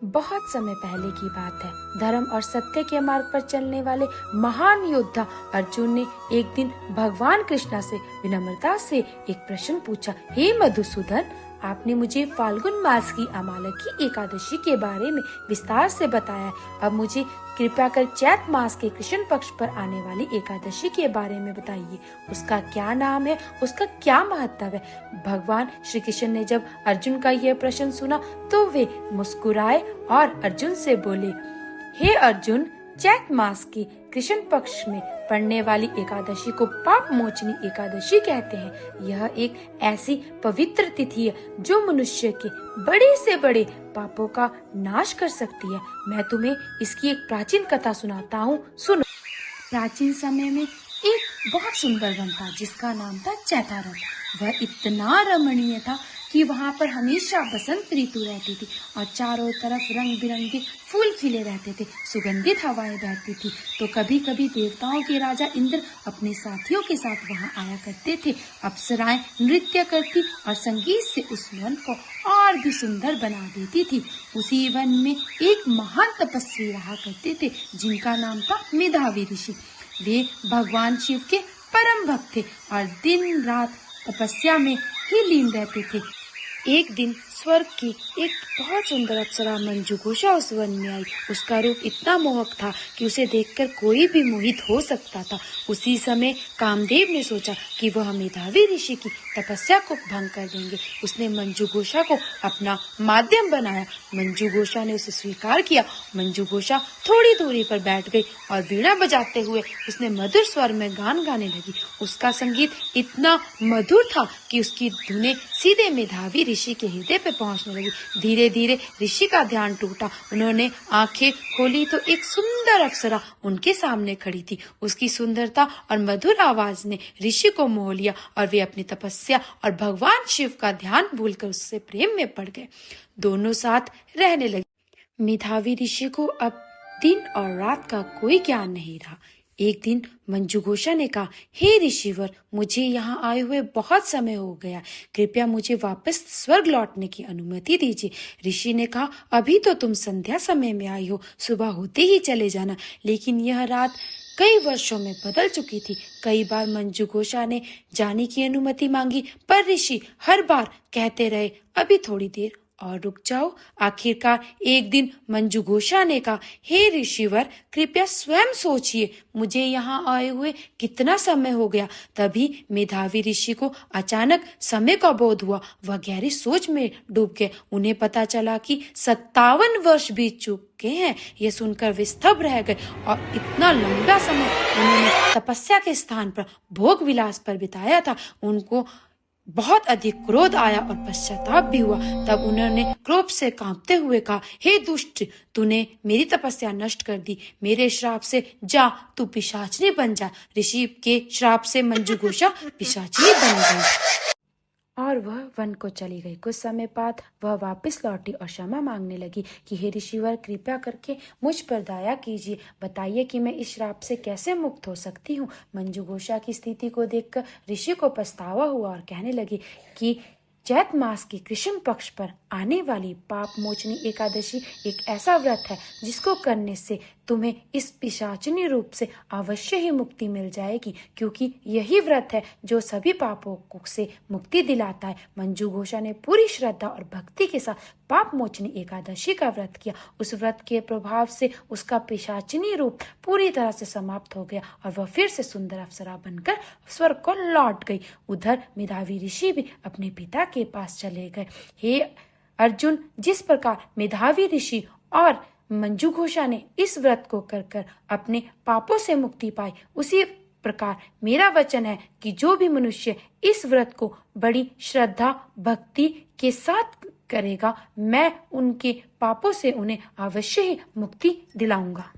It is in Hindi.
बहुत समय पहले की बात है। धर्म और सत्य के मार्ग पर चलने वाले महान योद्धा अर्जुन ने एक दिन भगवान कृष्ण से विनम्रता से एक प्रश्न पूछा। हे मधुसूदन, आपने मुझे फाल्गुन मास की अमालकी एकादशी के बारे में विस्तार से बताया। अब मुझे कृपया कर चैत मास के कृष्ण पक्ष पर आने वाली एकादशी के बारे में बताइए। उसका क्या नाम है, उसका क्या महत्व है? भगवान श्री कृष्ण ने जब अर्जुन का यह प्रश्न सुना तो वे मुस्कुराए और अर्जुन से बोले, हे अर्जुन, चैत मास की कृष्ण पक्ष में पड़ने वाली एकादशी को पाप मोचनी एकादशी कहते हैं। यह एक ऐसी पवित्र तिथि है जो मनुष्य के बड़े से बड़े पापों का नाश कर सकती है। मैं तुम्हें इसकी एक प्राचीन कथा सुनाता हूँ, सुनो। प्राचीन समय में एक बहुत सुंदर वन था जिसका नाम था चैतारथ। वह इतना रमणीय था कि वहाँ पर हमेशा बसंत ऋतु रहती थी और चारों तरफ रंग बिरंगे फूल खिले रहते थे, सुगंधित हवाएं बहती थी। तो कभी कभी देवताओं के राजा इंद्र अपने साथियों के साथ वहाँ आया करते थे। अप्सराएं नृत्य करती और संगीत से उस वन को और भी सुंदर बना देती थी। उसी वन में एक महान तपस्वी रहा करते थे जिनका नाम था मेधावी ऋषि। वे भगवान शिव के परम भक्त थे और दिन रात तपस्या में ही लीन रहते थे। एक दिन स्वर्ग की एक बहुत सुंदर अप्सरा मंजुघोषा उस वन में आई। उसका रूप इतना मोहक था कि उसे देखकर कोई भी मोहित हो सकता था। उसी समय कामदेव ने सोचा कि वह मेधावी ऋषि की तपस्या को भंग कर देंगे। उसने मंजुघोषा को अपना माध्यम बनाया। मंजुघोषा ने उसे स्वीकार किया। मंजुघोषा थोड़ी दूरी पर बैठ गई और वीणा बजाते हुए उसने मधुर स्वर में गान गाने लगी। उसका संगीत इतना मधुर था कि उसकी धुनें सीधे मेधावी ऋषि के हृदय पे पहुंचने लगी। धीरे धीरे ऋषि का ध्यान टूटा। उन्होंने आंखें खोली तो एक सुंदर अप्सरा उनके सामने खड़ी थी। उसकी सुंदरता और मधुर आवाज ने ऋषि को मोह लिया और वे अपनी तपस्या और भगवान शिव का ध्यान भूलकर उससे प्रेम में पड़ गए। दोनों साथ रहने लगे। मेधावी ऋषि को अब दिन और रात का कोई ज्ञान नहीं रहा। एक दिन मंजुघोषा ने कहा, हे ऋषिवर, मुझे यहाँ आए हुए बहुत समय हो गया, कृपया मुझे वापस स्वर्ग लौटने की अनुमति दीजिए। ऋषि ने कहा, अभी तो तुम संध्या समय में आई हो, सुबह होते ही चले जाना। लेकिन यह रात कई वर्षों में बदल चुकी थी। कई बार मंजुघोषा ने जाने की अनुमति मांगी पर ऋषि हर बार कहते रहे, अभी थोड़ी देर और रुक जाओ। आखिरकार एक दिन मंजुघोषा ने कहा, हे ऋषिवर, कृपया स्वयं सोचिए, मुझे यहाँ आए हुए कितना समय हो गया। तभी मेधावी ऋषि को अचानक समय का बोध हुआ। वह गहरी सोच में डूब गए। उन्हें पता चला कि 57 वर्ष बीत चुके हैं। ये सुनकर वे स्तब्ध रह गए और इतना लंबा समय उन्होंने तपस्या के स्थान पर भोग विलास पर बिताया था। उनको बहुत अधिक क्रोध आया और पश्चाताप भी हुआ। तब उन्होंने क्रोध से कांपते हुए कहा, हे दुष्ट, तूने मेरी तपस्या नष्ट कर दी। मेरे श्राप से जा, तू पिशाचनी बन जा। ऋषि के श्राप से मंजुघोषा पिशाचनी बन गई और वह वन को चली गई। कुछ समय बाद वह वापस लौटी और क्षमा मांगने लगी कि हे ऋषिवर, कृपया करके मुझ पर दया कीजिए, बताइए कि मैं इस श्राप से कैसे मुक्त हो सकती हूँ। मंजुघोषा की स्थिति को देखकर ऋषि को पछतावा हुआ और कहने लगे कि चैत मास की कृष्ण पक्ष पर आने वाली पाप मोचनी एकादशी एक ऐसा व्रत है जिसको करने से तुम्हें इस पिशाचिनी रूप से अवश्य ही मुक्ति मिल जाएगी, क्योंकि यही व्रत है जो सभी पापों से मुक्ति दिलाता है। मंजुघोषा ने पूरी श्रद्धा और भक्ति के साथ पाप मोचनी एकादशी का व्रत किया। उस व्रत के प्रभाव से उसका पिशाचिनी रूप पूरी तरह से समाप्त हो गया और वह फिर से सुंदर अप्सरा बनकर स्वर्ग को लौट गई। उधर मेधावी ऋषि भी अपने पिता के पास चले गए। हे अर्जुन, जिस प्रकार मेधावी ऋषि और मंजुघोषा ने इस व्रत को कर अपने पापों से मुक्ति पाई, उसी प्रकार मेरा वचन है कि जो भी मनुष्य इस व्रत को बड़ी श्रद्धा भक्ति के साथ करेगा, मैं उनके पापों से उन्हें अवश्य ही मुक्ति दिलाऊंगा।